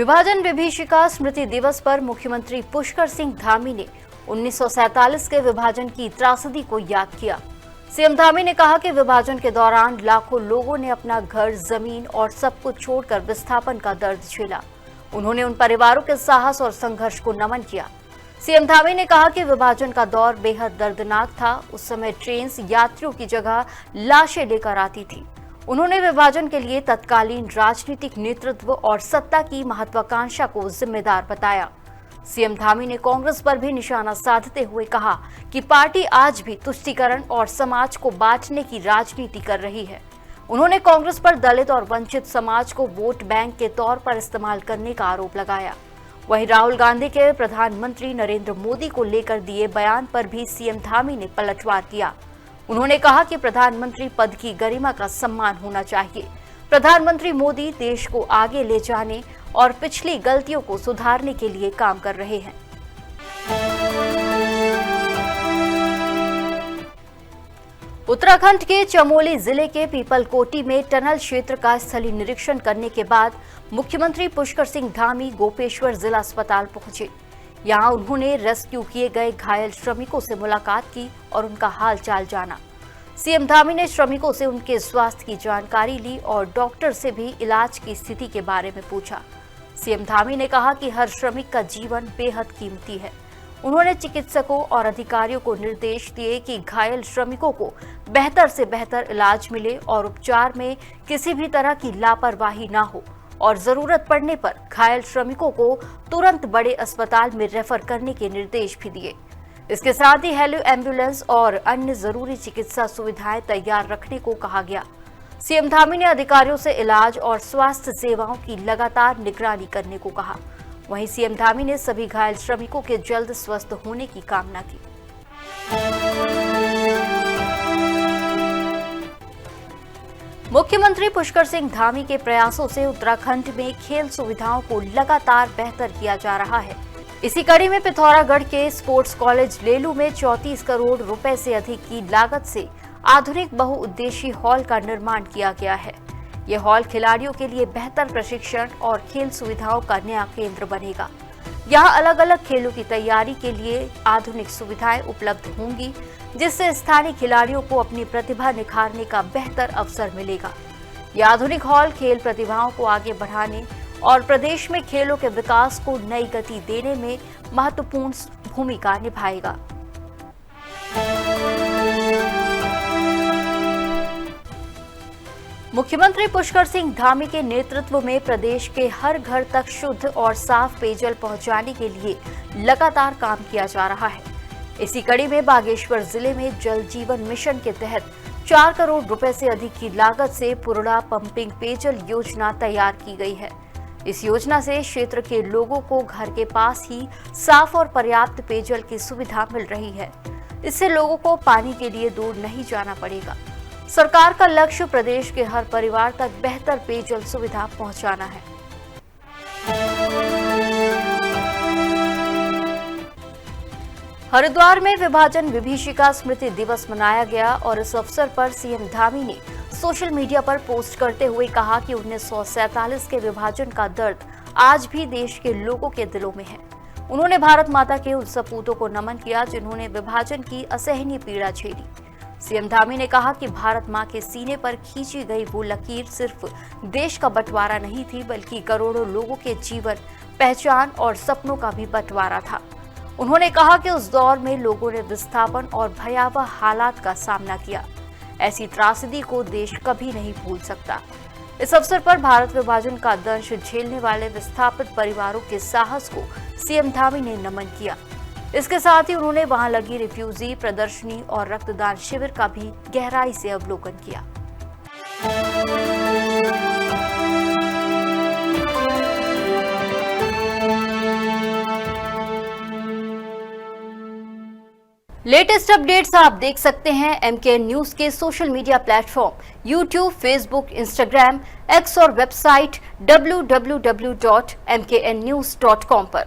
विभाजन विभीषिका स्मृति दिवस पर मुख्यमंत्री पुष्कर सिंह धामी ने 1947 के विभाजन की त्रासदी को याद किया। सीएम धामी ने कहा कि विभाजन के दौरान लाखों लोगों ने अपना घर, जमीन और सब कुछ छोड़कर विस्थापन का दर्द झेला। उन्होंने उन परिवारों के साहस और संघर्ष को नमन किया। सीएम धामी ने कहा कि विभाजन का दौर बेहद दर्दनाक था। उस समय ट्रेन यात्रियों की जगह लाशें लेकर आती थी। उन्होंने विभाजन के लिए तत्कालीन राजनीतिक नेतृत्व और सत्ता की महत्वाकांक्षा को जिम्मेदार बताया। सीएम धामी ने कांग्रेस पर भी निशाना साधते हुए कहा कि पार्टी आज भी तुष्टीकरण और समाज को बांटने की राजनीति कर रही है। उन्होंने कांग्रेस पर दलित और वंचित समाज को वोट बैंक के तौर पर इस्तेमाल करने का आरोप लगाया। वहीं राहुल गांधी के प्रधानमंत्री नरेंद्र मोदी को लेकर दिए बयान पर भी सीएम धामी ने पलटवार किया। उन्होंने कहा कि प्रधानमंत्री पद की गरिमा का सम्मान होना चाहिए। प्रधानमंत्री मोदी देश को आगे ले जाने और पिछली गलतियों को सुधारने के लिए काम कर रहे हैं। उत्तराखंड के चमोली जिले के पीपलकोटी में टनल क्षेत्र का स्थलीय निरीक्षण करने के बाद मुख्यमंत्री पुष्कर सिंह धामी गोपेश्वर जिला अस्पताल पहुंचे। यहां उन्होंने रेस्क्यू किए गए घायल श्रमिकों से मुलाकात की और उनका हाल चाल जाना। सीएम धामी ने श्रमिकों से उनके स्वास्थ्य की जानकारी ली और डॉक्टर से भी इलाज की स्थिति के बारे में पूछा। सीएम धामी ने कहा कि हर श्रमिक का जीवन बेहद कीमती है। उन्होंने चिकित्सकों और अधिकारियों को निर्देश दिए कि घायल श्रमिकों को बेहतर से बेहतर इलाज मिले और उपचार में किसी भी तरह की लापरवाही न हो और जरूरत पड़ने पर घायल श्रमिकों को तुरंत बड़े अस्पताल में रेफर करने के निर्देश भी दिए। इसके साथ ही हेली एम्बुलेंस और अन्य जरूरी चिकित्सा सुविधाएं तैयार रखने को कहा गया। सीएम धामी ने अधिकारियों से इलाज और स्वास्थ्य सेवाओं की लगातार निगरानी करने को कहा। वहीं सीएम धामी ने सभी घायल श्रमिकों के जल्द स्वस्थ होने की कामना की। मुख्यमंत्री पुष्कर सिंह धामी के प्रयासों से उत्तराखंड में खेल सुविधाओं को लगातार बेहतर किया जा रहा है। इसी कड़ी में पिथौरागढ़ के स्पोर्ट्स कॉलेज लेलू में 34 करोड़ रुपए से अधिक की लागत से आधुनिक बहुउद्देशीय हॉल का निर्माण किया गया है। यह हॉल खिलाड़ियों के लिए बेहतर प्रशिक्षण और खेल सुविधाओं का नया केंद्र बनेगा। यहाँ अलग अलग खेलों की तैयारी के लिए आधुनिक सुविधाएं उपलब्ध होंगी, जिससे स्थानीय खिलाड़ियों को अपनी प्रतिभा निखारने का बेहतर अवसर मिलेगा। यह आधुनिक हॉल खेल प्रतिभाओं को आगे बढ़ाने और प्रदेश में खेलों के विकास को नई गति देने में महत्वपूर्ण भूमिका निभाएगा। मुख्यमंत्री पुष्कर सिंह धामी के नेतृत्व में प्रदेश के हर घर तक शुद्ध और साफ पेयजल पहुंचाने के लिए लगातार काम किया जा रहा है। इसी कड़ी में बागेश्वर जिले में जल जीवन मिशन के तहत 4 करोड़ रुपए से अधिक की लागत से पुरड़ा पंपिंग पेयजल योजना तैयार की गई है। इस योजना से क्षेत्र के लोगों को घर के पास ही साफ और पर्याप्त पेयजल की सुविधा मिल रही है। इससे लोगों को पानी के लिए दूर नहीं जाना पड़ेगा। सरकार का लक्ष्य प्रदेश के हर परिवार तक बेहतर पेयजल सुविधा पहुंचाना है। हरिद्वार में विभाजन विभीषिका स्मृति दिवस मनाया गया और इस अवसर पर सीएम धामी ने सोशल मीडिया पर पोस्ट करते हुए कहा कि 1947 के विभाजन का दर्द आज भी देश के लोगों के दिलों में है। उन्होंने भारत माता के उन सपूतों को नमन किया जिन्होंने विभाजन की असहनीय पीड़ा झेली। सीएम धामी ने कहा कि भारत मां के सीने पर खींची गई वो लकीर सिर्फ देश का बंटवारा नहीं थी, बल्कि करोड़ों लोगों के जीवन, पहचान और सपनों का भी बंटवारा था। उन्होंने कहा कि उस दौर में लोगों ने विस्थापन और भयावह हालात का सामना किया। ऐसी त्रासदी को देश कभी नहीं भूल सकता। इस अवसर पर भारत विभाजन का दंश झेलने वाले विस्थापित परिवारों के साहस को सीएम धामी ने नमन किया। इसके साथ ही उन्होंने वहां लगी रिफ्यूजी प्रदर्शनी और रक्तदान शिविर का भी गहराई से अवलोकन किया। लेटेस्ट अपडेट्स आप देख सकते हैं MKN न्यूज के social media platform YouTube, Facebook, Instagram, x और वेबसाइट www.mknnews.com पर।